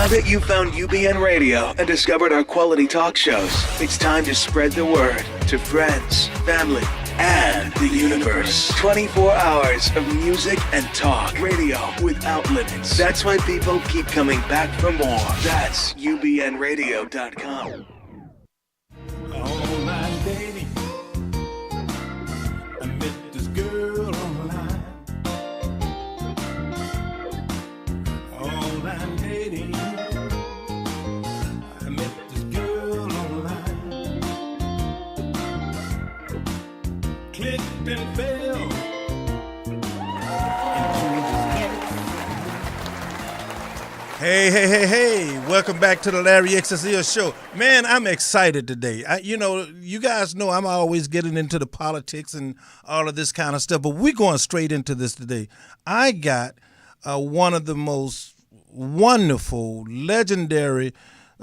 Now that you've found UBN Radio and discovered our quality talk shows, it's time to spread the word to friends, family, and the universe. 24 hours of music and talk. Radio without limits. That's why people keep coming back for more. That's UBNradio.com. Online dating. I met this girl online. Online dating. I met this girl online. Clicked and fell into this. Hey. Welcome back to the Larry Exazia Show. Man, I'm excited today. You guys know I'm always getting into the politics and all of this kind of stuff, but we're going straight into this today. I got one of the most wonderful, legendary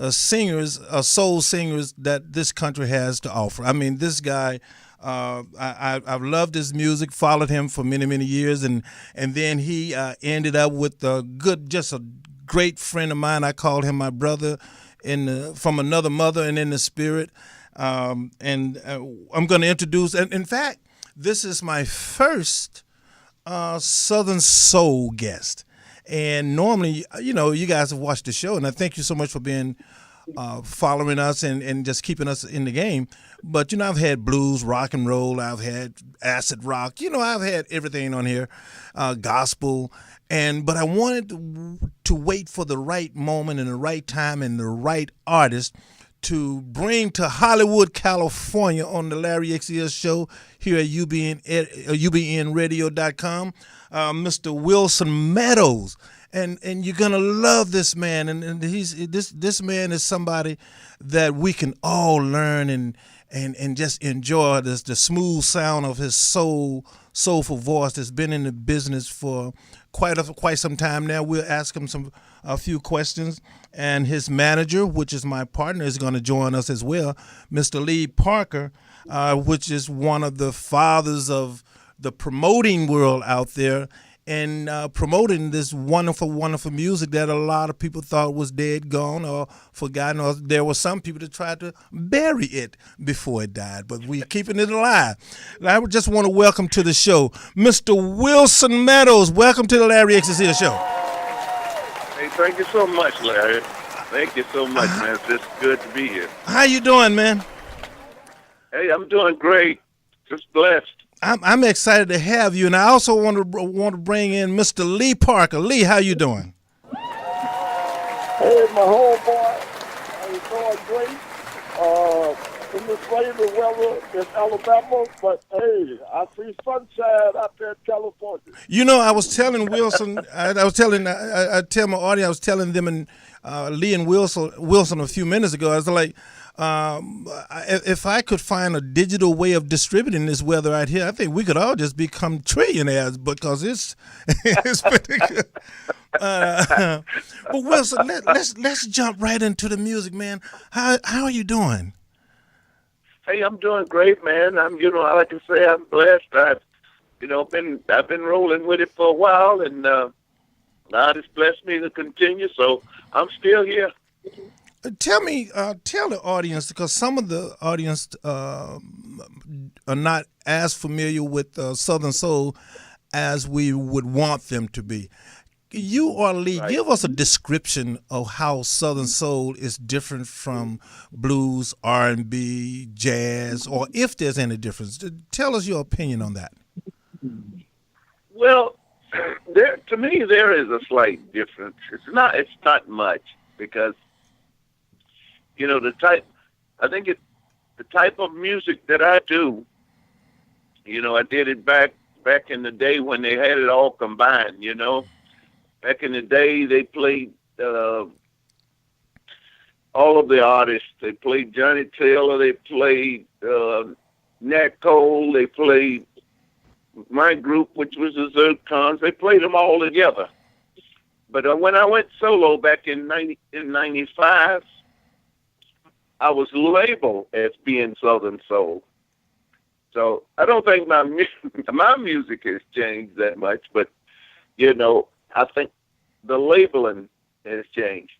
singers, soul singers that this country has to offer. I mean, this guy, I've loved his music, followed him for many, many years, and then he ended up with just a great friend of mine. I called him my brother from another mother and in the spirit. I'm going to introduce, and in fact, this is my first Southern Soul guest. And normally, you guys have watched the show, and I thank you so much for being following us and just keeping us in the game. But, I've had blues, rock and roll. I've had acid rock. I've had everything on here, gospel. But I wanted to wait for the right moment and the right time and the right artist to bring to Hollywood, California on the Larry Exazia Show here at UBNradio.com, Mr. Wilson Meadows. And you're going to love this man. And this man is somebody that we can all learn and just enjoy the smooth sound of his soulful voice that's been in the business for quite some time now. We'll ask him a few questions, and his manager, which is my partner, is going to join us as well, Mr. Lee Parker, which is one of the fathers of the promoting world out there, and promoting this wonderful, wonderful music that a lot of people thought was dead, gone, or forgotten, or there were some people that tried to bury it before it died, but we're keeping it alive. And I would just want to welcome to the show Mr. Wilson Meadows. Welcome to the Larry Exazia Show. Hey, thank you so much, Larry. Thank you so much, man. It's just good to be here. How you doing, man? Hey, I'm doing great. Just blessed. I'm excited to have you, and I also want to bring in Mr. Lee Parker. Lee, how you doing? Hey, my homeboy, I'm doing great. In this rainy weather in Alabama, but hey, I see sunshine out there in California. I was telling Wilson, I tell my audience, I was telling them and Lee and Wilson a few minutes ago. I was like, if I could find a digital way of distributing this weather out here, I think we could all just become trillionaires because it's pretty good. But Wilson, let's jump right into the music, man. How are you doing? Hey, I'm doing great, man. I like to say, I'm blessed. I've been rolling with it for a while, and God has blessed me to continue. So I'm still here. Tell the audience, because some of the audience are not as familiar with Southern Soul as we would want them to be. You or Lee, Right. give us a description of how Southern Soul is different from blues, R&B, jazz, or if there's any difference. Tell us your opinion on that. Well, to me, there is a slight difference. It's not much because, the type of music that I do, I did it back in the day when they had it all combined, Back in the day, they played all of the artists. They played Johnny Taylor. They played Nat Cole. They played my group, which was the Zircons. They played them all together. But when I went solo back in 95, I was labeled as being Southern Soul. So I don't think my music has changed that much, but I think the labeling has changed.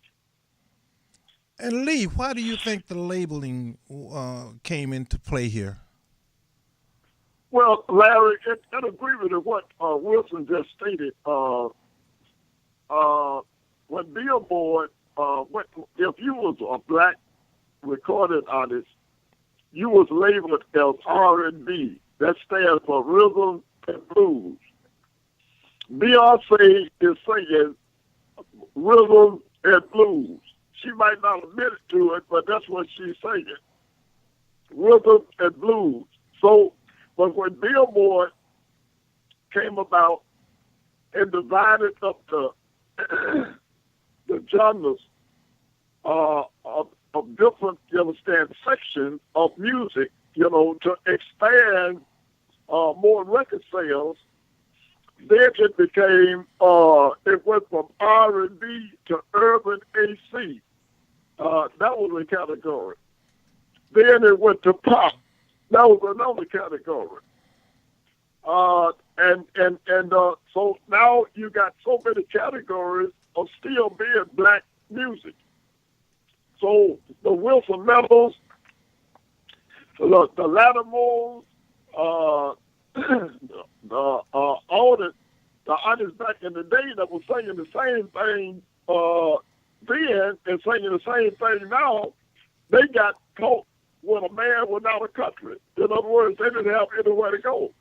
And Lee, why do you think the labeling came into play here? Well, Larry, in agreement with what Wilson just stated, when Billboard, if you was a black recorded artist, you was labeled as R&B. That stands for rhythm and blues. Beyonce is singing rhythm and blues. She might not admit it to it, but that's what she's singing. Rhythm and blues. So, but when Billboard came about and divided up the genres of different, you understand, sections of music, to expand more record sales, then it became, it went from R&B to urban AC. That was a category. Then it went to pop. That was another category. So now you got so many categories of still being black music. So the Wilson Meadows, the Lattimores, all the artists back in the day that was singing the same thing then and singing the same thing now, they got caught with a man without a country. In other words, they didn't have anywhere to go.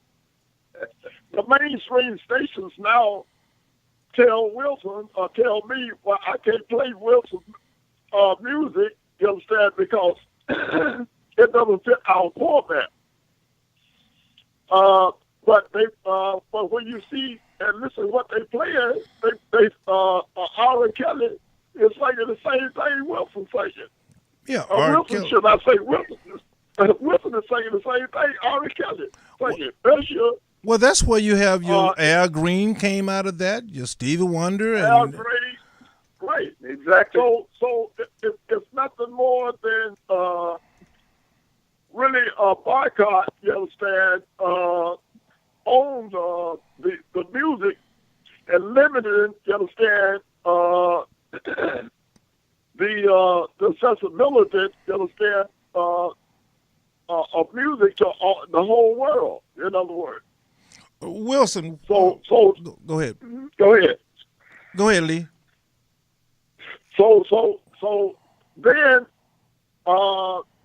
The mainstream stations now tell Wilson or tell me, well, I can't play Wilson music, you understand, because it doesn't fit our format. But when you see and listen what they play, R. Kelly is singing the same thing Wilson singing. Yeah, Wilson should not say Wilson. Wilson is saying the same thing R. Kelly singing. Well, that's where you have your Al Green came out of that, your Stevie Wonder. Al Green, right. Exactly. So it's nothing more than really a boycott, you understand, on the music and limiting, you understand, the accessibility, you understand, of music to the whole world, in other words. Wilson. So go ahead. Go ahead. Go ahead, Lee. So then,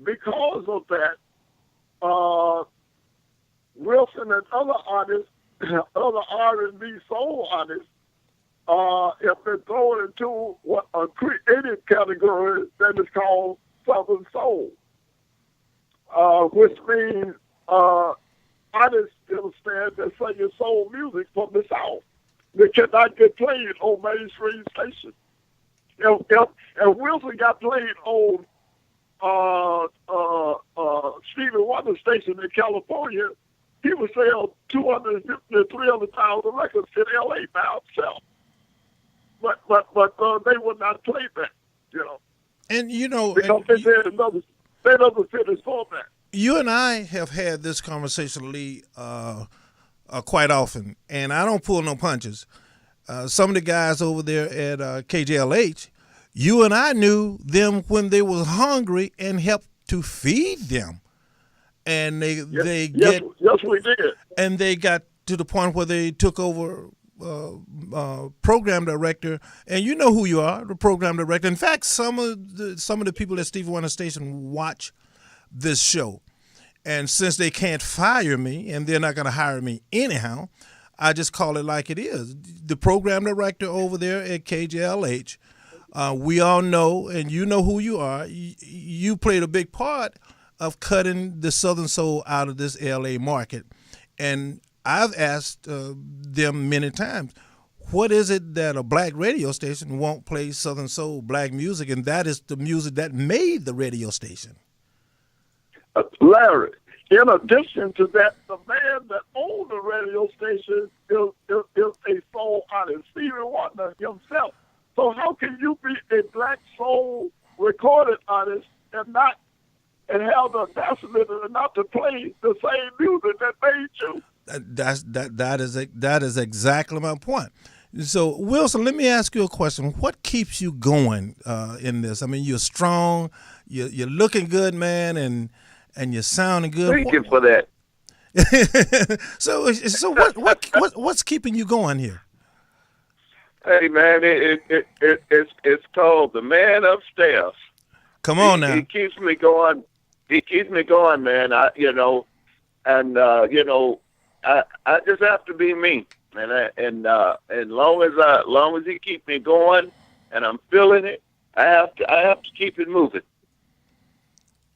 because of that, Wilson and other artists, other R&B soul artists, have been thrown into a creative category that is called Southern Soul, which means artists, you understand, that singing soul music from the South. They cannot get played on mainstream stations. If Wilson got played on Stevie Wonder station in California, he would sell 250 to 300,000 records in L.A. by himself. But they would not play that, And because they said they doesn't fit his format. You and I have had this conversation, Lee, quite often, and I don't pull no punches. Some of the guys over there at KJLH, you and I knew them when they was hungry and helped to feed them. And yes, we did. And they got to the point where they took over program director, and you know who you are, the program director. In fact, some of the people at Stevie Wonder Station watch this show, and since they can't fire me and they're not going to hire me anyhow, I just call it like it is. The program director over there at KJLH, we all know, and you know who you are. You played a big part of cutting the Southern Soul out of this LA market, and I've asked them many times, what is it that a black radio station won't play Southern Soul, black music, and that is the music that made the radio station? Larry, in addition to that, the man that owned the radio station is a soul artist, Stevie Wonder himself. So how can you be a black soul recorded artist and have the audacity not to play the same music that made you? That is exactly my point. So, Wilson, let me ask you a question. What keeps you going in this? I mean, you're strong, you're looking good, man, and you're sounding good. Thank you for that. So what's keeping you going here? Hey man, it's called the man upstairs. Come on now. He keeps me going. He keeps me going, man. I just have to be me, and long as he keeps me going, and I'm feeling it, I have to keep it moving.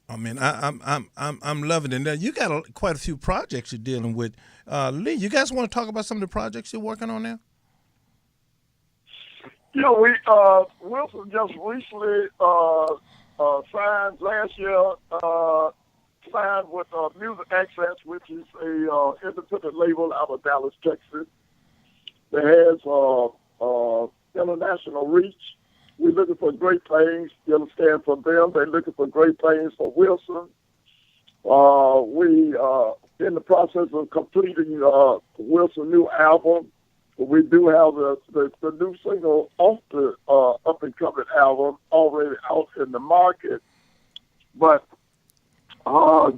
I mean, I'm loving it. Now you got quite a few projects you're dealing with. Lee, you guys want to talk about some of the projects you're working on now? Yeah, Wilson just recently signed last year. Signed with Music Access, which is a independent label out of Dallas, Texas. That has international reach. We're looking for great things, you understand, for them. They're looking for great things for Wilson. We in the process of completing Wilson's new album. We do have the new single off the up-and-coming album already out in the market. But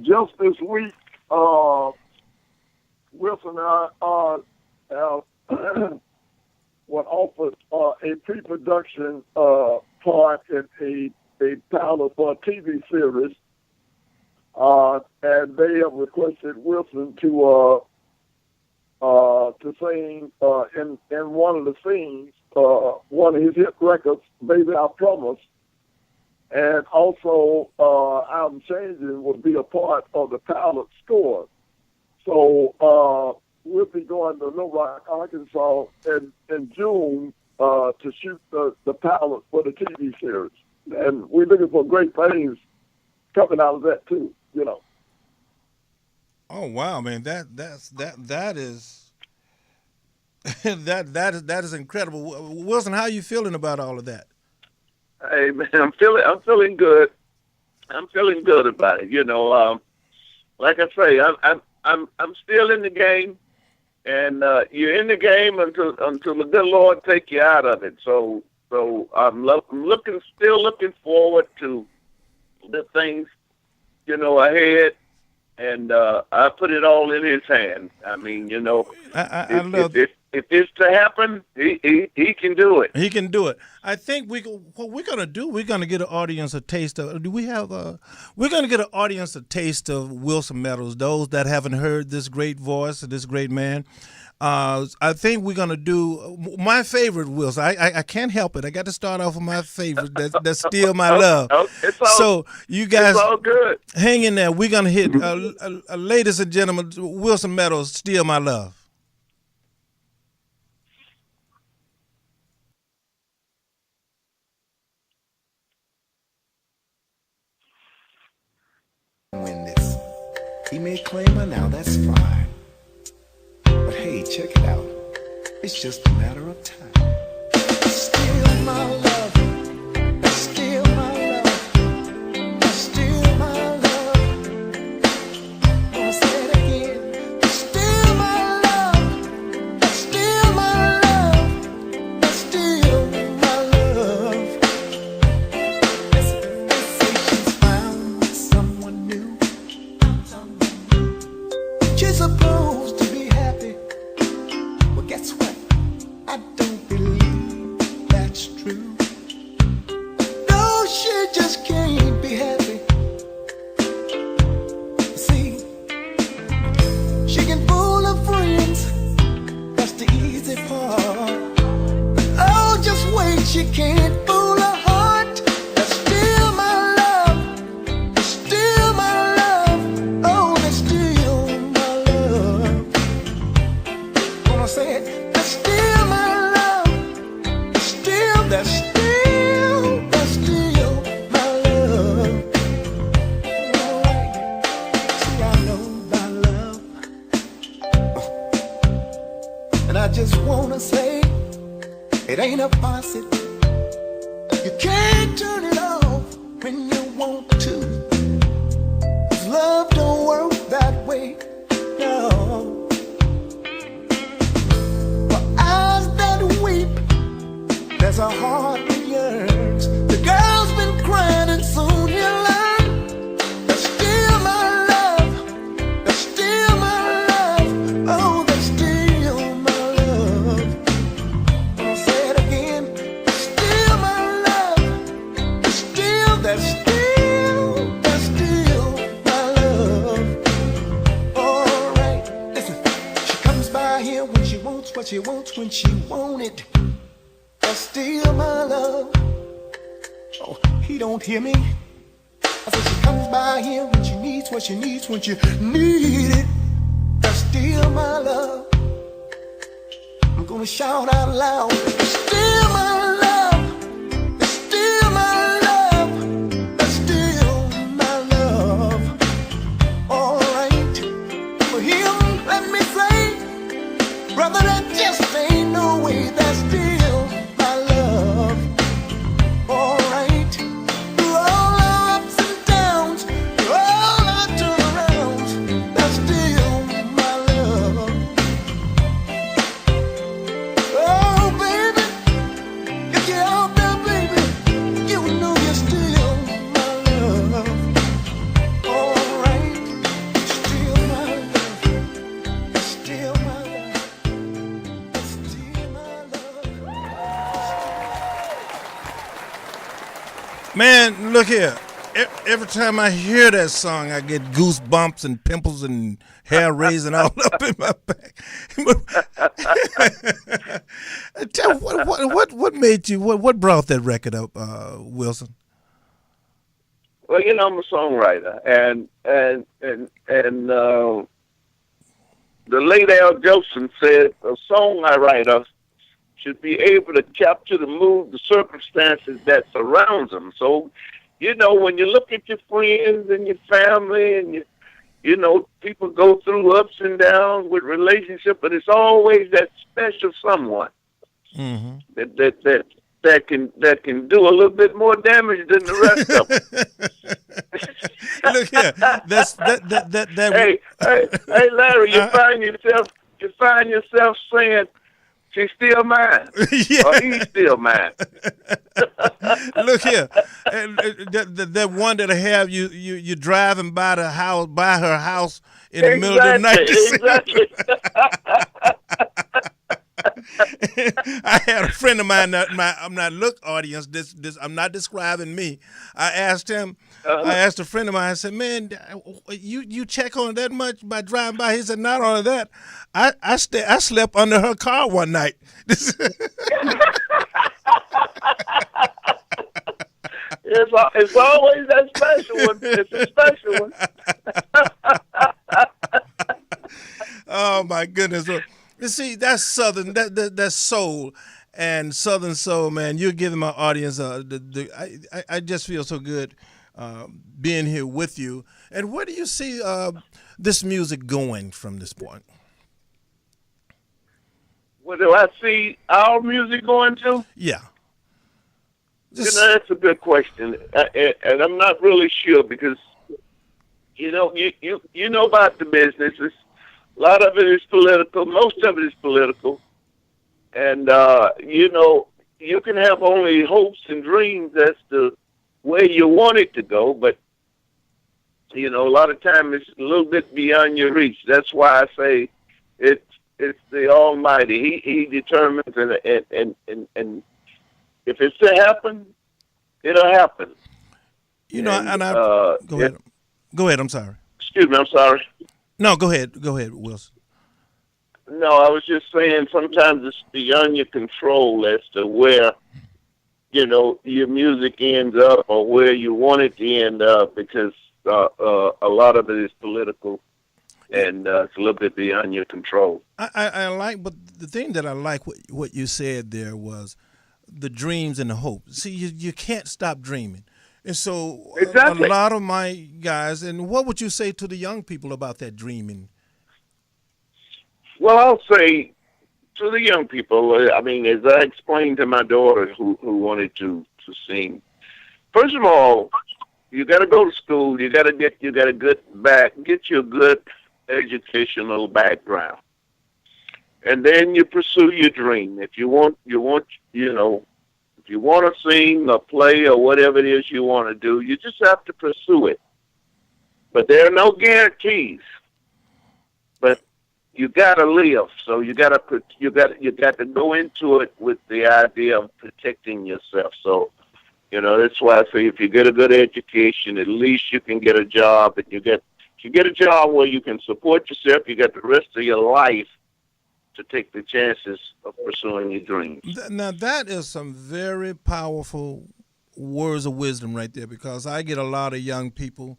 just this week, Wilson and I have offered a pre-production part in a pilot for a TV series, and they have requested Wilson to sing in one of the scenes, one of his hit records, "Baby I Promise," and also "I'm Changing" will be a part of the pilot score. So we'll be going to Little Rock, Arkansas in June to shoot the pilot for the TV series. And we're looking for great things coming out of that too, you know. Oh wow, man, that is that is incredible. Wilson, how are you feeling about all of that? Hey man, I'm feeling good. I'm feeling good about it. You know, like I say, I'm still in the game, and you're in the game until the good Lord take you out of it. So I'm still looking forward to the things, you know, ahead. And I put it all in his hand. I mean, you know, if it's to happen, he can do it. He can do it. I think what we're gonna do, we're gonna get an audience a taste of. Do we have we're gonna get an audience a taste of Wilson Meadows. Those that haven't heard this great voice of this great man. I think we're gonna do my favorite, Wilson. I can't help it. I got to start off with my favorite. That's "Still My Love." So you guys, it's all good. Hang in there. We're gonna hit, ladies and gentlemen, Wilson Meadows, "Still My Love." Win this. He may claim her now, that's fine. But hey, check it out. It's just a matter of time. Still my love. Still my love. Still my love. I'll say it again. Still my love. Still my love. Still my love. They say she's found someone new. She's supposed to be happy. Well, guess what? I don't believe that's true. No, she just can't be happy. See, she can fool her friends. That's the easy part. Oh, just wait, she can't fool her heart. That's still my love. That's still my love. Oh, that's still my love. When I say it, that's still my love. That's still my love. Alright. See, I know my love. And I just wanna say, it ain't a faucet. You can't turn it off when you want to. 'Cause love don't work that way, no. For eyes that we by here when she wants what she wants when she want it. But still my love. Oh, he don't hear me. I said she comes by here when she needs what she needs when she need it. But still my love. I'm gonna shout out loud. Still my love. Still my love. Still my love. All right. For him, let me say, brother, that just ain't no way. That's still my love. All right. Through all our ups and downs, through all our turnarounds, that's still my love. Oh, baby, if you're out there, baby, you know you're still my love. All right, still my love, still my love, still my love. Man, look here. Every time I hear that song, I get goosebumps and pimples and hair raising all up in my back. Tell me, what made you? What brought that record up, Wilson? Well, you know, I'm a songwriter, and the late Al Jolson said a songwriter should be able to capture the mood, the circumstances that surrounds them. So, you know, when you look at your friends and your family and you know, people go through ups and downs with relationships, but it's always that special someone that can do a little bit more damage than the rest of them. Look here, that. Hey, Larry, you find yourself saying, "She's still mine," Yeah. or "He's still mine." Look here, that one that I have you driving by her house in the middle of the night. Exactly. I had a friend of mine. I'm not audience. This I'm not describing me. I asked him. I asked a friend of mine. I said, "Man, you check on that much by driving by?" He said, "Not only that, I slept under her car one night." It's always that special one. It's a special one. Oh my goodness! Well, you see, that's Southern. That's soul and Southern soul, man. You're giving my audience. I just feel so good being here with you. And where do you see this music going from this point? Where do I see our music going to? Yeah. You know, that's a good question, and I'm not really sure because, you know, you know about the business. A lot of it is political. Most of it is political, and you know, you can have only hopes and dreams as to where you want it to go, but you know, a lot of time it's a little bit beyond your reach. That's why I say it's the Almighty. He determines, and if it's to happen, it'll happen. You know, and I go ahead. Go ahead. I'm sorry. Excuse me. I'm sorry. No, go ahead. Go ahead, Wilson. No, I was just saying sometimes it's beyond your control as to where, you know, your music ends up or where you want it to end up because a lot of it is political and it's a little bit beyond your control. I like, but the thing that I like what you said there was the dreams and the hope. See, you can't stop dreaming. And so exactly. A lot of my guys, and what would you say to the young people about that dreaming? Well, I'll say to the young people, I mean, as I explained to my daughter who wanted to sing, first of all, you got to go to school. You got to get you a good educational background. And then you pursue your dream. If you want, you know, if you want to sing or play or whatever it is you want to do, you just have to pursue it. But there are no guarantees. But you got to live, so you got to go into it with the idea of protecting yourself. So, you know, that's why I say if you get a good education, at least you can get a job, and you get a job where you can support yourself. You got the rest of your life to take the chances of pursuing your dreams. Now that is some very powerful words of wisdom right there, because I get a lot of young people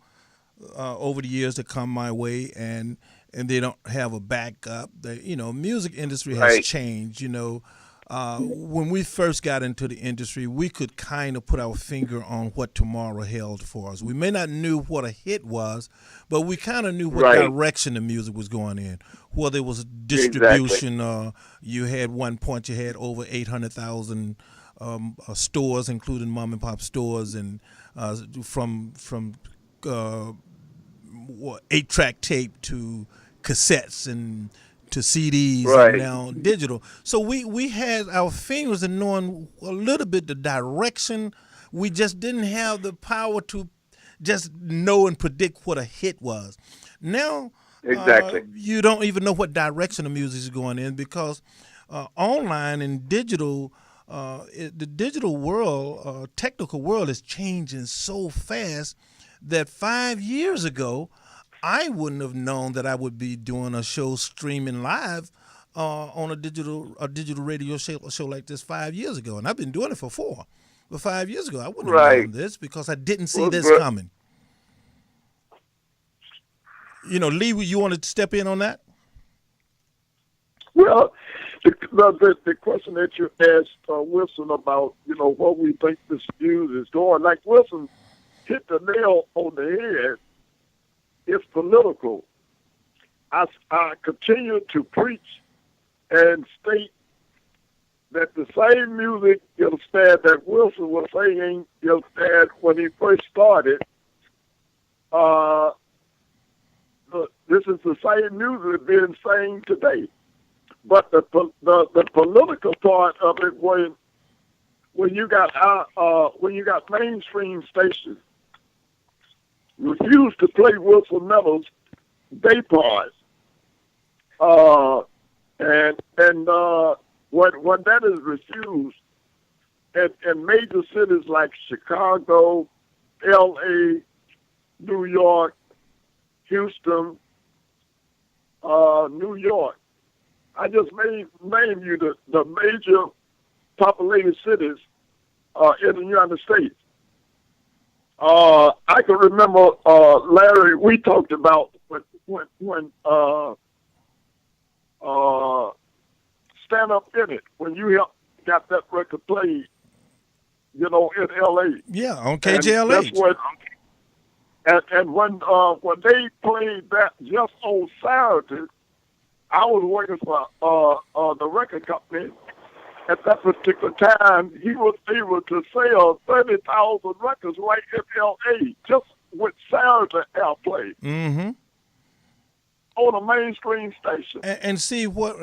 over the years that come my way, and they don't have a backup. Music industry has Right. changed. When we first got into the industry, we could kind of put our finger on what tomorrow held for us. We may not knew what a hit was, but we kind of knew what Right. direction the music was going in. Whether it was distribution, you had one point you had over 800,000 stores, including mom and pop stores, and from 8-track tape to cassettes and to CDs, Right. and now digital. So we had our fingers in knowing a little bit the direction. We just didn't have the power to just know and predict what a hit was. Now, Exactly. you don't even know what direction the music is going in, because online and digital, the digital world, technical world is changing so fast that 5 years ago, I wouldn't have known that I would be doing a show streaming live on a digital radio show like this 5 years ago, and I've been doing it for 4. But 5 years ago, I wouldn't have Right. known this, because I didn't see Well, this but- coming. Lee, you want to step in on that? Well, the question that you asked Wilson about, what we think this news is going, like Wilson hit the nail on the head. It's political. I continue to preach and state that the same music, that Wilson was singing, when he first started, this is the same music being sang today. But the political part of it, when you got mainstream stations refused to play Wilson Meadows' day part, and when that is refused, in major cities like Chicago, L.A., New York, Houston, New York, I just name you the major populated cities in the United States. I can remember, Larry, we talked about when Stand Up In It, when you got that record played, in L.A. Yeah, on And KJLH. that's what, and when they played that just on Saturday, I was working for the record company. At that particular time, he was able to sell 30,000 records right in L.A. just with Saturday airplay Mm-hmm. on a mainstream station. And see what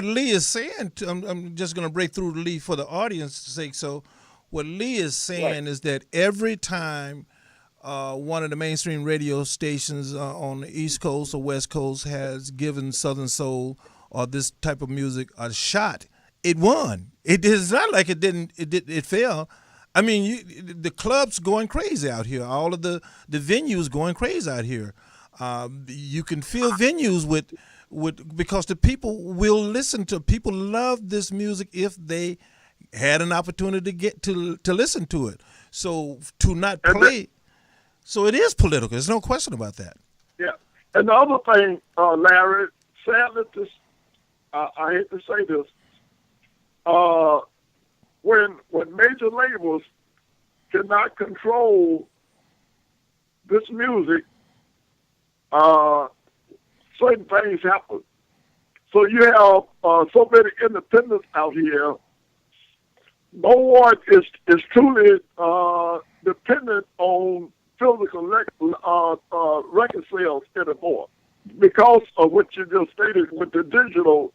Lee is saying. I'm just going to break through to Lee for the audience's sake. So, what Lee is saying is that every time one of the mainstream radio stations on the East Coast or West Coast has given Southern Soul or this type of music a shot, it won. It is not like it didn't. It failed. I mean, the clubs going crazy out here. All of the venues going crazy out here. You can fill venues with because the people will listen to. People love this music if they had an opportunity to get to listen to it. So to not play, so it is political. There's no question about that. Yeah. And the other thing, Larry, sadly, I hate to say this, when major labels cannot control this music, certain things happen. So you have so many independents out here. No one is truly dependent on physical record sales anymore, because of what you just stated with the digital,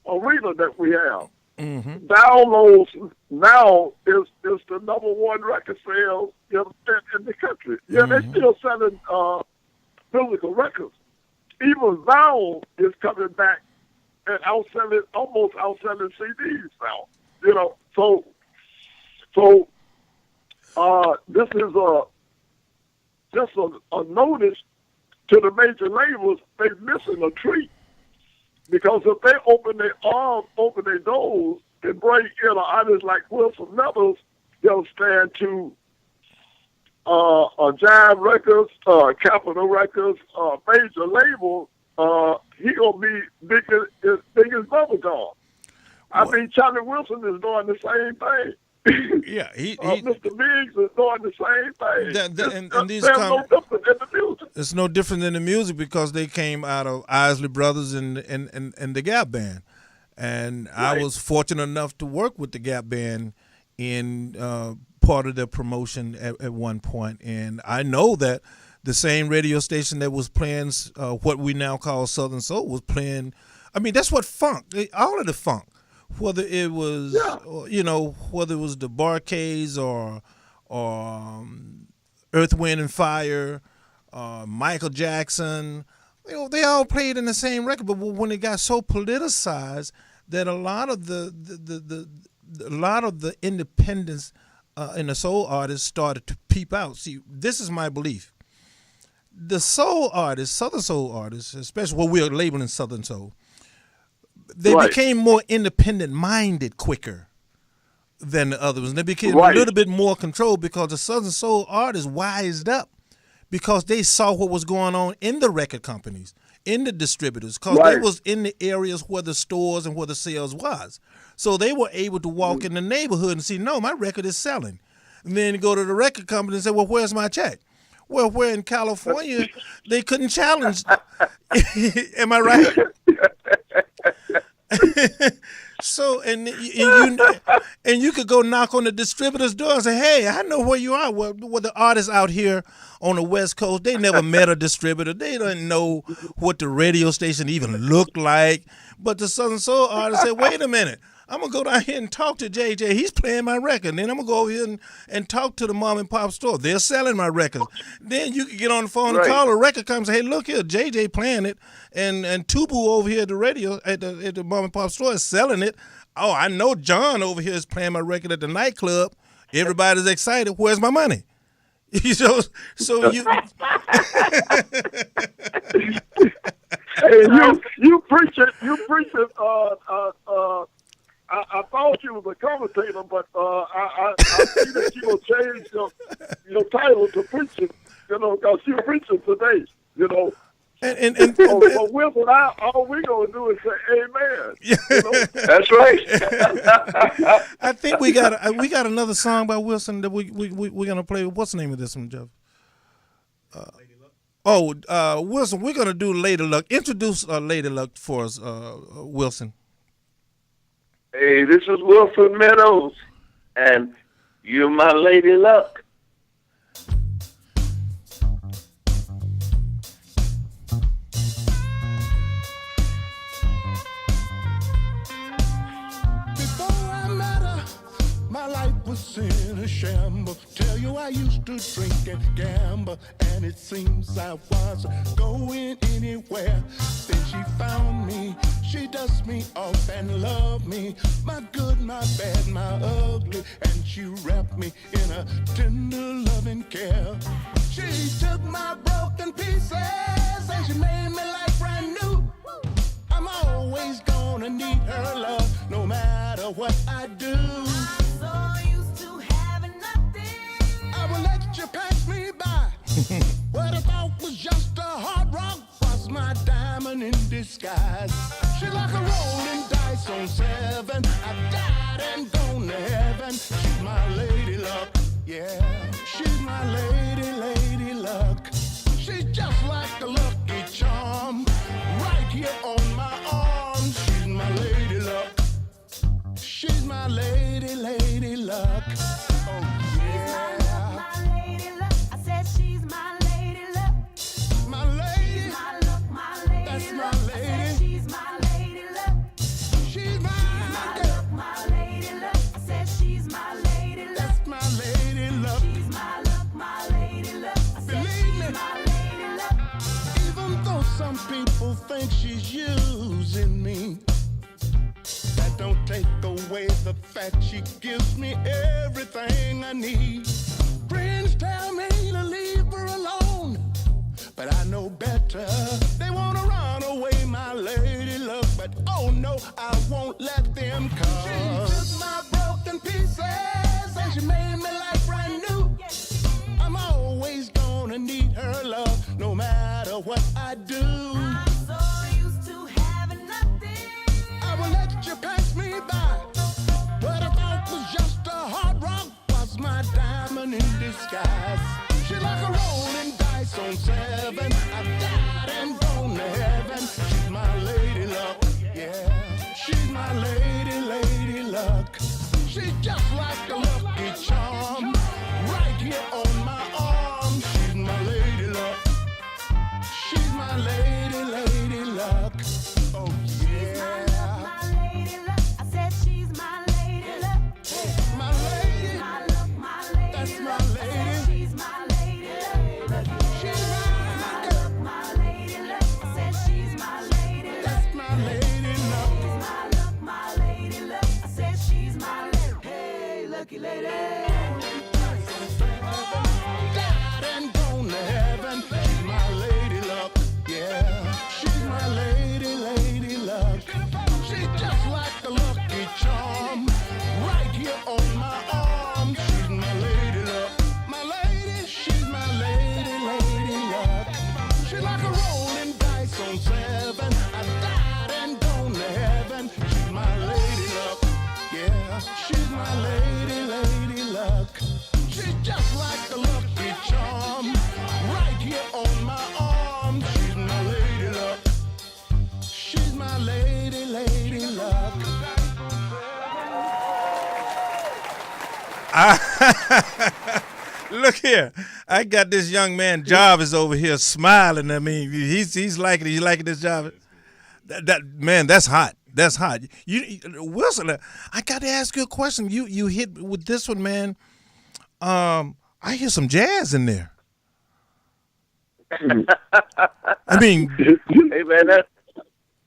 arena that we have. Mm-hmm. Downloads now is the number one record sales in the country. Yeah, they're still selling physical records. Even vinyl is coming back and almost outselling CDs now. So this is just a notice to the major labels, they missing a treat. Because if they open their arms, open their doors, and bring in an artist like Wilson Meadows, they'll stand to Jive Records, Capitol Records, major label, he gonna be big as bubblegum. I mean, Charlie Wilson is doing the same thing. Yeah, Mr. Biggs is doing the same thing. And these There's no different in the music. It's no different than the music because they came out of Isley Brothers and the Gap Band, and Right. I was fortunate enough to work with the Gap Band in part of their promotion at one point, and I know that the same radio station that was playing what we now call Southern Soul was playing. I mean, that's what funk, all of the funk. Whether it was, whether it was the Bar-Kays or Earth, Wind and Fire, Michael Jackson, they all played in the same record. But when it got so politicized that a lot of the independents and the soul artists started to peep out. See, this is my belief. The soul artists, Southern soul artists, especially what we're labeling Southern soul, they Right. became more independent-minded quicker than the others. And they became Right. a little bit more controlled because the Southern soul artists wised up because they saw what was going on in the record companies, in the distributors, because they Right. was in the areas where the stores and where the sales was. So they were able to walk in the neighborhood and see, no, my record is selling. And then go to the record company and say, well, where's my check? Well, where in California, they couldn't challenge. Am I right? So, and you could go knock on the distributor's door and say, hey, I know where you are. Well, the artists out here on the West Coast, they never met a distributor. They didn't know what the radio station even looked like. But the Southern Soul artist said, wait a minute. I'm going to go down here and talk to JJ. He's playing my record. Then I'm going to go over here and talk to the mom and pop store. They're selling my records. Then you can get on the phone Right. and call a record company and say, hey, look here, JJ playing it. And Tubu over here at the radio, at the mom and pop store is selling it. Oh, I know John over here is playing my record at the nightclub. Everybody's excited. Where's my money? so you... Hey, you preach it. I thought you was a commentator, but I see that you will change your title to preaching, because you're preaching today, And But Wilson, all we gonna do is say amen. That's right. I think we got another song by Wilson that we're gonna play. What's the name of this one, Jeff? Wilson, we're gonna do Lady Luck. Introduce Lady Luck for us, Wilson. Hey, this is Wilson Meadows, and you're my lady luck. Before I met her, my life was in a shambles. Tell you I used to drink and gamble, and it seems I wasn't going anywhere. Then she found me, she dusted me off and loved me, my good, my bad, my ugly, and she wrapped me in a tender loving care. She took my broken pieces and she made me like brand new. I'm always gonna need her love, no matter what I do. So used to having nothing. I will let you pass me by. What I thought was just a hard rock was my diamond in disguise. She like a rolling dice on 7. I died and gone to heaven. She's my lady luck, yeah. She's my lady luck. She's just like a lucky charm, right here on my arm. She's my lady luck. She's my lady luck. Oh yeah. My lady luck. I said she's my lady luck. My lady, My luck, my lady that's my luck. I said lady. she's my lady luck. She's My my luck, my lady luck. I said she's my lady luck. that's my lady luck. She's my luck, my lady luck. I said Believe she's me. my lady luck. Even though some people think she's using me, that don't take away the fact she gives me everything I need. Friends tell me to leave her alone, but I know better. They wanna run away my lady luck, but oh no, I won't let them come. She took my broken pieces and she made me like brand new. I'm always gonna need her love, no matter what I do. I'm so used to having nothing. I will let you pass me by. What I thought was just a hard rock was my diamond in disguise. She like a rolling dice on 7. I died and gone to heaven. She's my lady luck, yeah. She's my lady luck. She's just like a lucky charm, right here on my arm. She's my lady luck. She's my lady luck. Oh yeah. My lady luck. I said she's my lady luck. My lady, My luck, my lady that's my luck. I lady. said she's my lady luck. She's My my, luck, my lady luck. I said she's my lady luck. that's my lady luck. My luck, my lady luck. I said she's my lady. Hey, lucky lady. Died and gone to heaven. She's my lady luck, yeah. She's my lady luck. She's just like a lucky charm, right here on my arm. She's my lady luck, my lady. She's my lady luck. She's like a rolling dice on 7. I died and gone to heaven. She's my lady luck, yeah. She's my lady luck. She's just like a lucky charm, right here on my arm. She's my lady luck. She's my lady luck. Look here, I got this young man Jarvis over here smiling. I mean, he's liking it. You liking this, Jarvis? That man, that's hot. That's hot. You Wilson, I got to ask you a question. You hit with this one, man. I hear some jazz in there. I mean, Hey man, that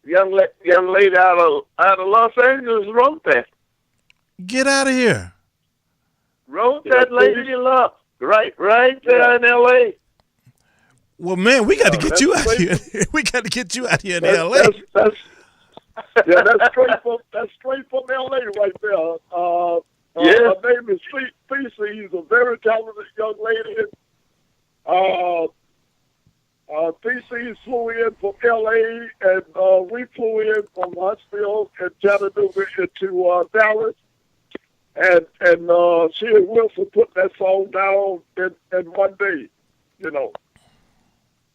young lady out of Los Angeles wrote that. get out of here. Wrote that lady luck right there in L.A. Well, man, we got to get that's you out great. here. We got to get you out here in That's, L.A. that's straight from L.A. right there. Yeah. Her name is Feces, a very talented young lady. Feces flew in from L.A. and we flew in from Huntsville and Chattanooga into Dallas. And she and Wilson put that song down in one day, you know.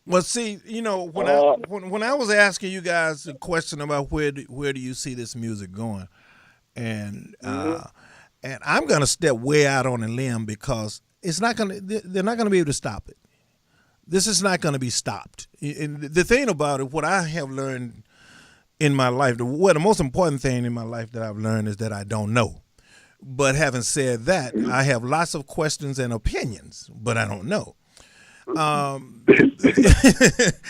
Well, see, you know, when I was asking you guys a question about where do you see this music going, and I'm gonna step way out on a limb because they're not gonna be able to stop it. This is not gonna be stopped. And the thing about it, what I have learned in my life, the most important thing in my life that I've learned is that I don't know. But having said that, I have lots of questions and opinions, but I don't know.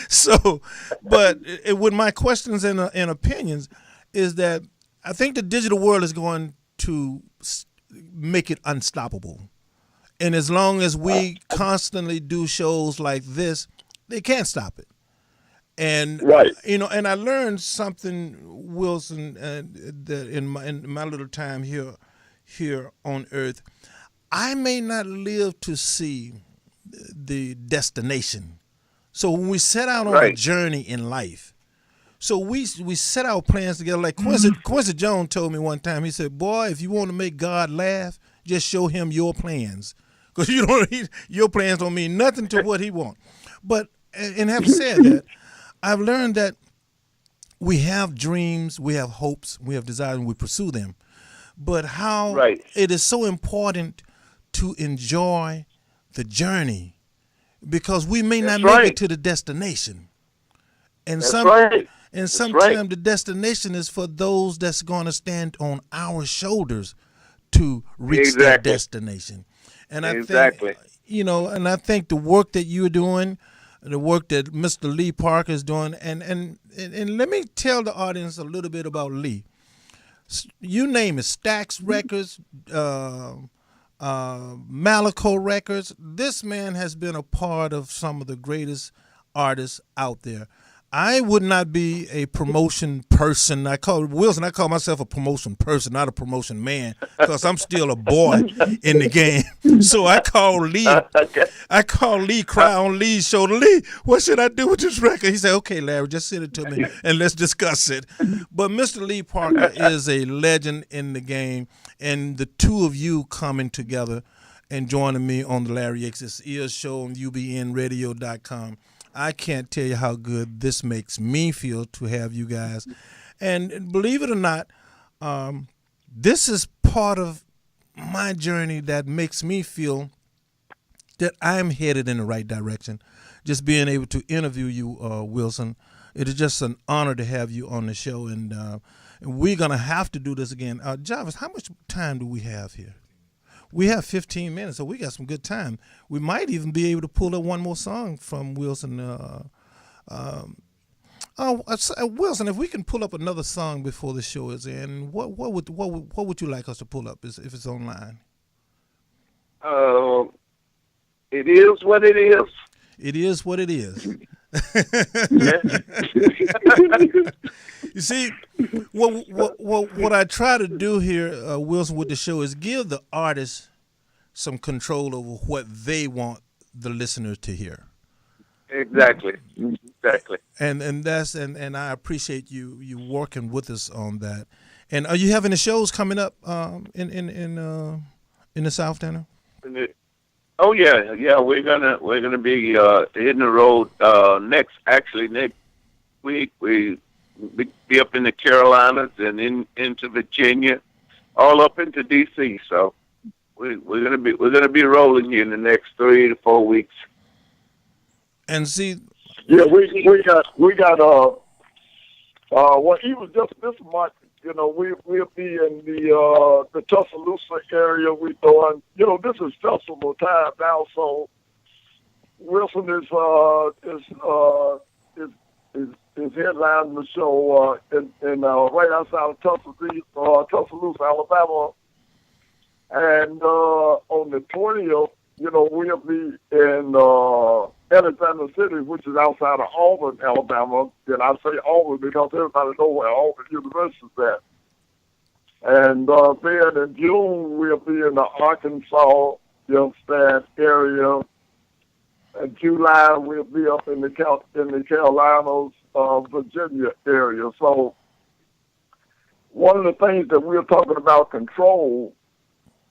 So, but with my questions and opinions is that I think the digital world is going to make it unstoppable. And as long as we constantly do shows like this, they can't stop it. And Right. you know, and I learned something, Wilson, that in my little time here on Earth, I may not live to see the destination. So when we set out on a journey in life, so we set our plans together. Like Quincy Jones told me one time, he said, "Boy, if you want to make God laugh, just show him your plans, because your plans don't mean nothing to what he wants." But and having said that, I've learned that we have dreams, we have hopes, we have desires, and we pursue them. But how it is so important to enjoy the journey, because we may not make it to the destination. And sometimes the destination is for those that's going to stand on our shoulders to reach that destination. And I think, you know, and I think the work that you're doing, the work that Mr. Lee Parker is doing, and let me tell the audience a little bit about Lee. You name it, Stax Records, Malaco Records. This man has been a part of some of the greatest artists out there. I would not be a promotion person. I call myself a promotion person, not a promotion man, because I'm still a boy in the game. So I call Lee. Cry on Lee's shoulder. Lee, what should I do with this record? He said, "Okay, Larry, just send it to me and let's discuss it." But Mr. Lee Parker is a legend in the game, and the two of you coming together and joining me on the Larry X's Ear Show on UBNradio.com. I can't tell you how good this makes me feel to have you guys. And believe it or not, this is part of my journey that makes me feel that I'm headed in the right direction. Just being able to interview you, Wilson, it is just an honor to have you on the show. And we're going to have to do this again. Jarvis, how much time do we have here? We have 15 minutes, so we got some good time. We might even be able to pull up one more song from Wilson. Wilson, if we can pull up another song before the show is in, what would you like us to pull up if it's online? It is what it is. It is what it is. You see, what I try to do here, Wilson, with the show is give the artists some control over what they want the listeners to hear. Exactly. And I appreciate you working with us on that. And are you having the shows coming up in the South End? Oh yeah. We're gonna be hitting the road next week. We be up in the Carolinas and into Virginia, all up into DC. So we're gonna be rolling here in the next 3 to 4 weeks. And see, yeah, we got well, even just this month, we'll be in the Tuscaloosa area. We doing, this is festival time now, so Wilson is headlining the show in right outside of Tuscaloosa, Alabama, and on the 20th, we'll be in Alexander City, which is outside of Auburn, Alabama. And I say Auburn because everybody knows where Auburn University is at. And then in June, we'll be in the Arkansas, area. In July, we'll be up in the Carolinas, Virginia area. So one of the things that we're talking about control,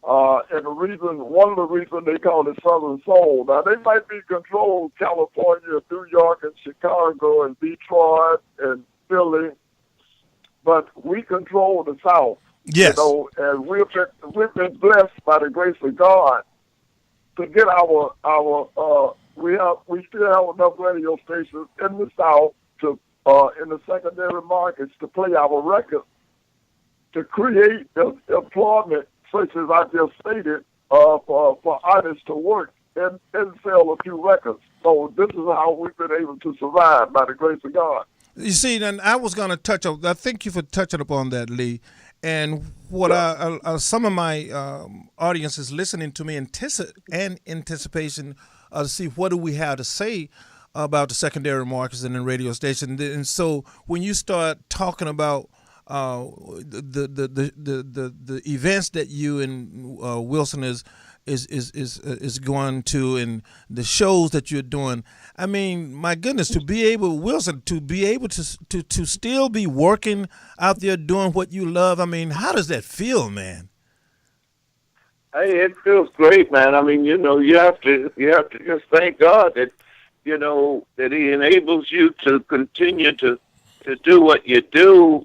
and one of the reasons they call it Southern Soul. Now, they might be controlled California, New York, and Chicago, and Detroit, and Philly, but we control the South. Yes. And we've been blessed by the grace of God to get we still have enough radio stations in the South to in the secondary markets to play our records, to create employment, such as I just stated, for artists to work and sell a few records. So this is how we've been able to survive by the grace of God. You see, and I was going to touch on. I thank you for touching upon that, Lee. And what some of my audience is listening to me in anticipation to see what do we have to say about the secondary markets and the radio station. And so when you start talking about the events that you and Wilson is going to, and the shows that you're doing, I mean, my goodness, to be able to still be working out there doing what you love, I mean, how does that feel, man? Hey, it feels great, man. I mean, you have to just thank God that that He enables you to continue to do what you do,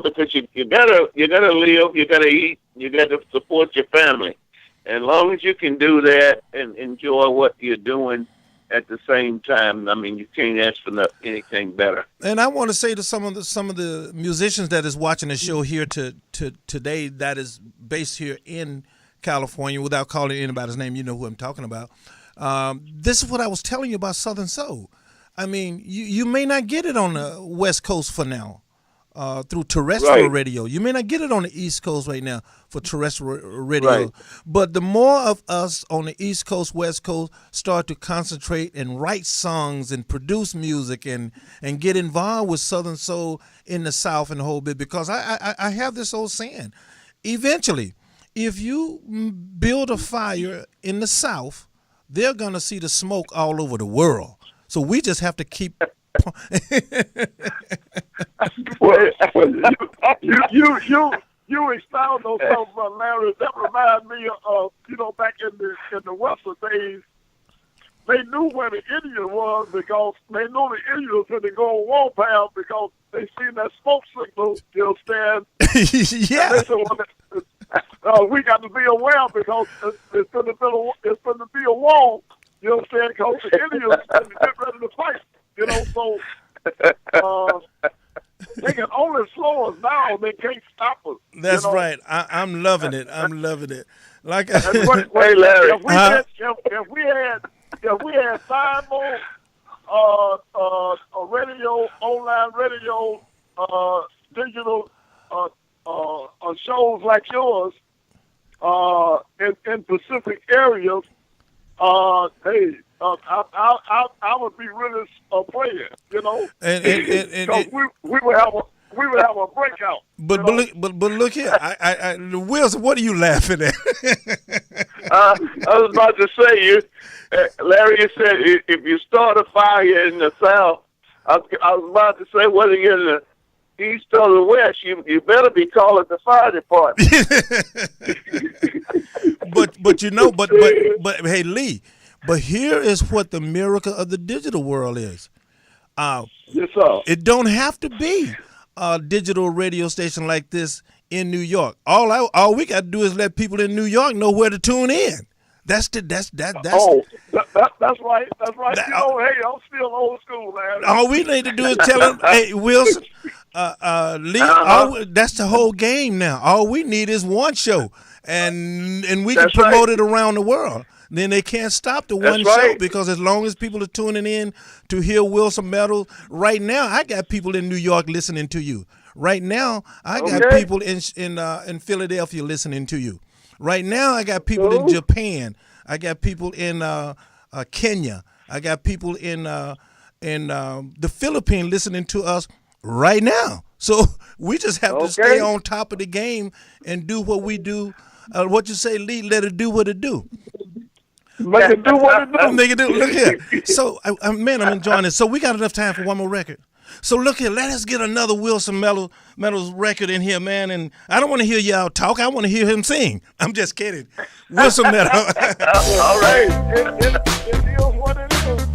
because you gotta live, you gotta eat, you gotta support your family. And as long as you can do that and enjoy what you're doing at the same time, I mean, you can't ask for anything better. And I want to say to some of the musicians that is watching the show here today, that is based here in California, without calling anybody's name, you know who I'm talking about. This is what I was telling you about Southern Soul. I mean, you may not get it on the West Coast for now. through terrestrial Right. radio. You may not get it on the East Coast right now for terrestrial radio, Right. but the more of us on the East Coast, West Coast start to concentrate and write songs and produce music and get involved with Southern Soul in the South and the whole bit, because I have this old saying, eventually, if you build a fire in the South, they're going to see the smoke all over the world. So we just have to keep... Well, you expound on something, Larry. That reminds me of back in the Western days. They knew where the Indian was because they knew the Indians when they go on warpath because they seen that smoke signal. You understand? Yeah. And they said, well, we got to be aware because it's going to be a war. You understand? Because the Indians get ready to fight. So they can only slow us down. They can't stop us. That's right. I'm loving it. I'm loving it. Like Hey, Larry. If we had 5 more radio, online radio, digital shows like yours in Pacific areas, hey, I would be really afraid, And we would have a breakout. but look here, I Wilson, what are you laughing at? I was about to say, Larry, you said if you start a fire in the South, I was about to say whether you're in the East or the West, you better be calling the fire department. but hey, Lee, but here is what the miracle of the digital world is. Yes, sir. It don't have to be a digital radio station like this in New York. All we got to do is let people in New York know where to tune in. That's Oh, that's right. That's right. Hey, I'm still old school, man. all we need to do is tell them, hey, Wilson, Lee, that's the whole game now. All we need is one show, and we can That's promote right. it around the world. Then they can't stop the one That's show right. because as long as people are tuning in to hear Wilson Meadows, right now I got people in New York listening to you. Right now I got Okay. people in Philadelphia listening to you. Right now I got people in Japan. I got people in Kenya. I got people in the Philippines listening to us right now. So we just have to stay Okay. on top of the game and do what we do. What you say, Lee? Let it do what it do. Make it do what it do. Make it do. Look here. So, man, I'm enjoying this. So we got enough time for one more record. So look here. Let us get another Wilson Meadows record in here, man. And I don't want to hear y'all talk. I want to hear him sing. I'm just kidding. Wilson Meadows. All right. It is what it is.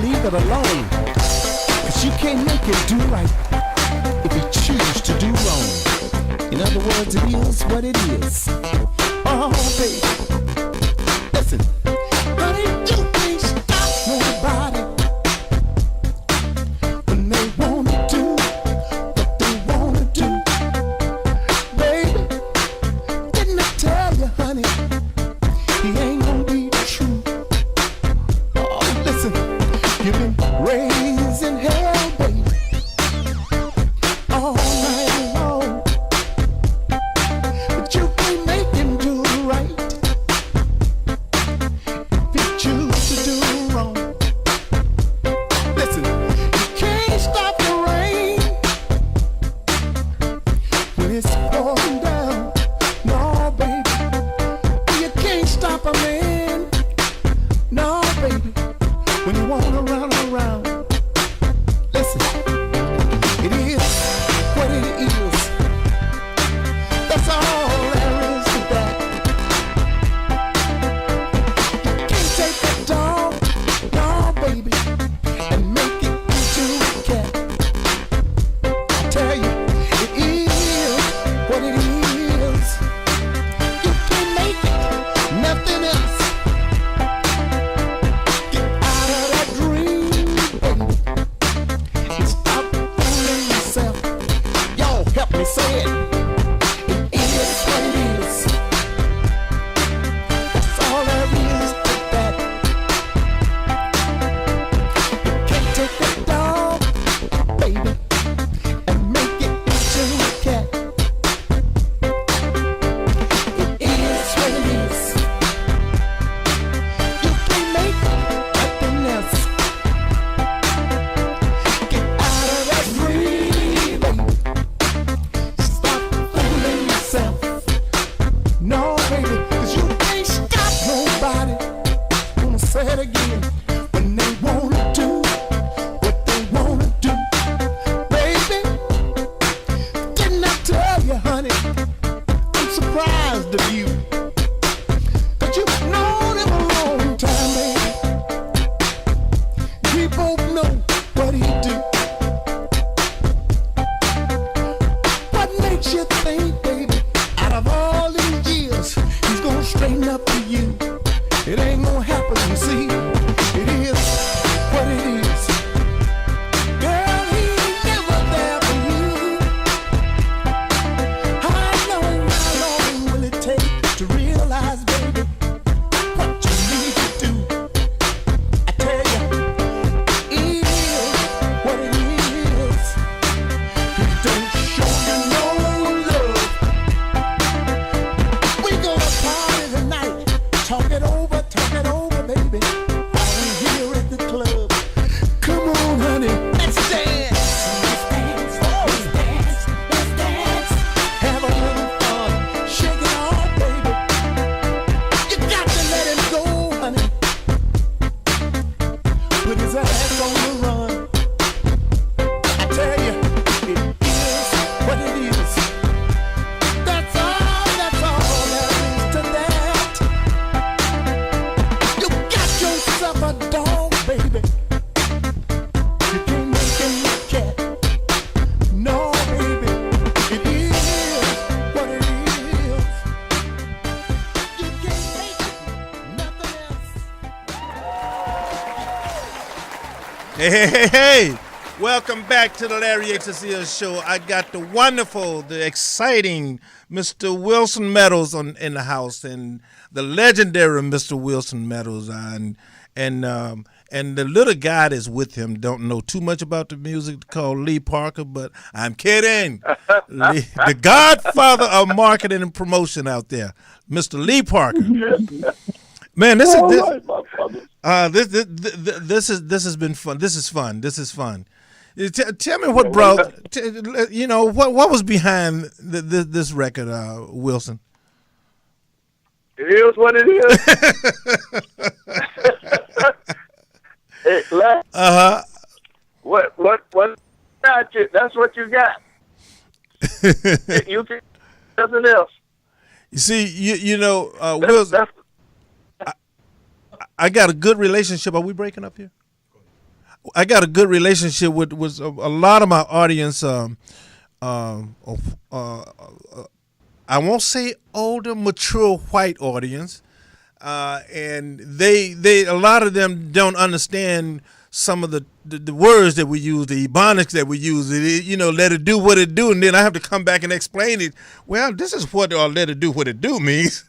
Leave it alone. 'Cause you can't make it do right if you choose to do wrong. In other words, it is what it is. Oh, baby. Listen. Honey, you can't stop nobody when they wanna do what they wanna do. Baby, didn't I tell you, honey, he ain't gonna be true. Oh, listen. You've been raising hell, baby, all night long, but you can't make him do right. say it again. When they wanna do what they wanna do, baby, didn't I tell you, honey? I'm surprised of you. But you've known him a long time, baby. We both know what he do. What makes you think, baby, out of all these years, he's gonna straighten up for you? It ain't gonna happen, you see. It is what it is. Girl, he's never there for you. How long will it take to realize, baby, what you need to do? I tell you, it is what it is. He don't show you no love. We gonna party tonight. Talk it over, baby. Right here at the club. Come on, honey, let's dance. Let's dance, let's dance, let's dance. Have a little fun, shake it off, baby. You got to let him go, honey. Put his ass on the run. I tell you, it is what it is. That's all there is to that. You got yourself a dog, baby. You can't make him a cat. No, baby. It is what it is. You can't make it nothing else. Hey. Welcome back to the Larry Exorcia Show. I got the wonderful, the exciting Mr. Wilson Meadows in the house, and the legendary Mr. Wilson Meadows, and the little guy that's with him don't know too much about the music called Lee Parker, but I'm kidding. The godfather of marketing and promotion out there, Mr. Lee Parker. Man, this has been fun. This is fun. Tell me what brought, what was behind this record, Wilson? It is what it is. Hey, What got you? That's what you got. You can nothing else. You see, Wilson, I got a good relationship. Are we breaking up here? I got a good relationship with a lot of my audience. I won't say older, mature white audience, and they a lot of them don't understand some of the words that we use, the ebonics that we use. Let it do what it do, and then I have to come back and explain it. Well, this is what let it do what it do means.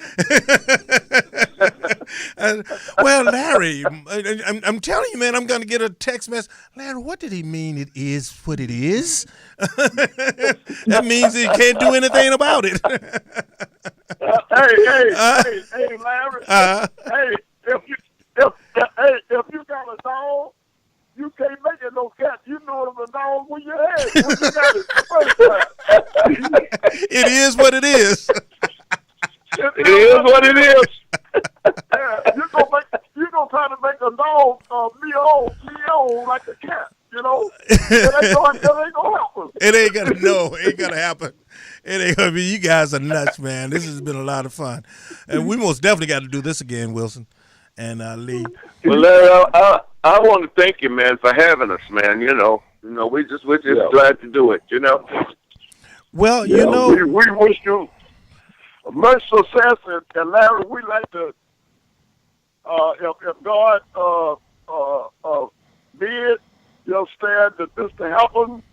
Well, Larry, I'm telling you, man, I'm going to get a text message. Larry, what did he mean? It is what it is. That means he can't do anything about it. Hey, Larry. If you got a dog, you can't make it no cat. You know the dog when you had it. When you got it the first time. It is what it is. It is what it is. You're gonna try to make a dog meow like a cat, It ain't gonna happen. It ain't gonna happen. It ain't gonna be. You guys are nuts, man. This has been a lot of fun, and we most definitely got to do this again, Wilson and Lee. Well, Larry, I want to thank you, man, for having us, man. We're just glad to do it. Well, we wish you much success, and Larry, we like to, if God bid, stand that this to happen,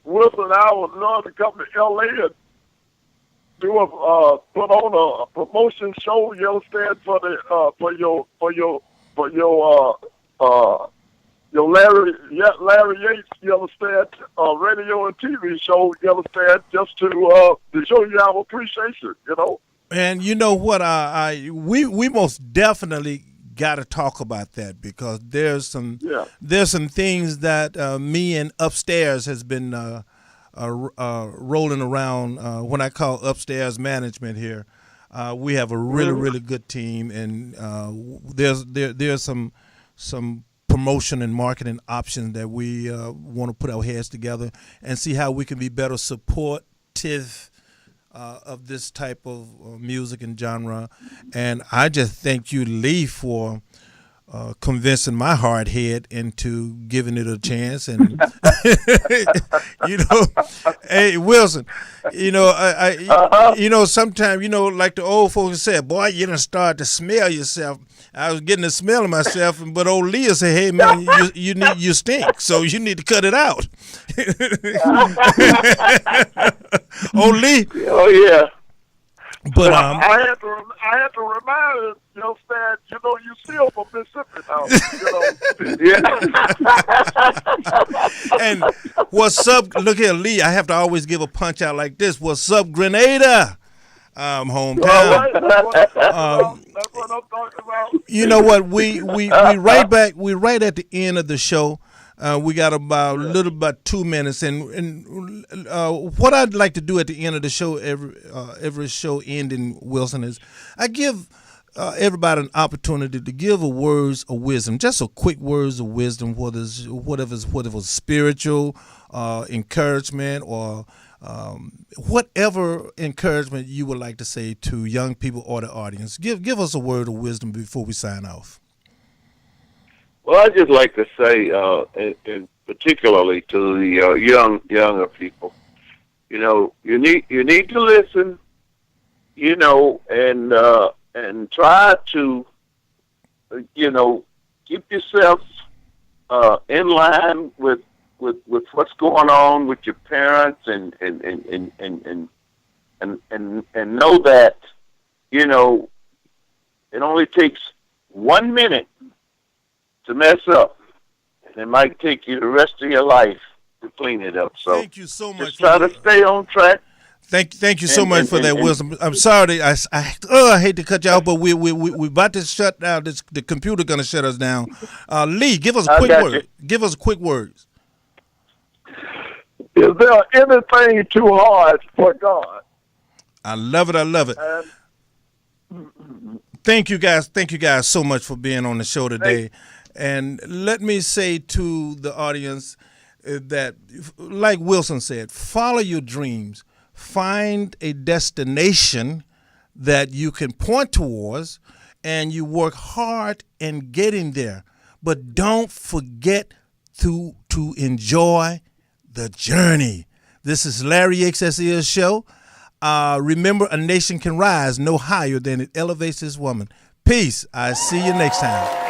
Wilson and I would love to come to L.A. and put on a promotion show, for your Larry Yates, radio and TV show, just to show you our appreciation, And you know what? We most definitely got to talk about that, because there's some things that me and Upstairs has been rolling around when I call Upstairs management here. We have a really good team, and there's some promotion and marketing options that we want to put our heads together and see how we can be better supportive of this type of music and genre. And I just thank you, Lee, for convincing my hard head into giving it a chance. And hey, Wilson, sometimes, like the old folks said, boy, you done start to smell yourself. I was getting the smell of myself, but old Leah said, hey, man, you stink, so you need to cut it out. Old Lee. Oh, yeah. But I had to remind him, that you still from Mississippi now. And what's up? Look here, Lee. I have to always give a punch out like this. What's up, Grenada? Hometown. That's what I'm talking about. You know what? We right back. We right at the end of the show. We got about 2 minutes, and what I'd like to do at the end of the show, every show ending, Wilson, is I give everybody an opportunity to give a words of wisdom, just a quick words of wisdom, whatever spiritual encouragement or whatever encouragement you would like to say to young people or the audience. Give us a word of wisdom before we sign off. Well, I'd just like to say, and particularly to the younger people, you need to listen, and try to, keep yourself in line with what's going on with your parents, and know that, it only takes 1 minute to mess up, and it might take you the rest of your life to clean it up. So thank you so much. Just try to stay on track. Thank you so much for that wisdom. I'm sorry, I hate to cut you out, but we about to shut down. The computer gonna shut us down. Lee, give us a quick word. Give us quick words. Is there anything too hard for God? I love it. Thank you guys so much for being on the show today. And let me say to the audience that, like Wilson said, follow your dreams. Find a destination that you can point towards, and you work hard in getting there. But don't forget to enjoy the journey. This is Larry Yates' show. Remember, a nation can rise no higher than it elevates its woman. Peace. I see you next time.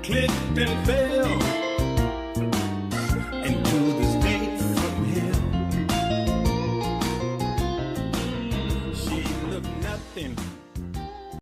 Clicked and fell.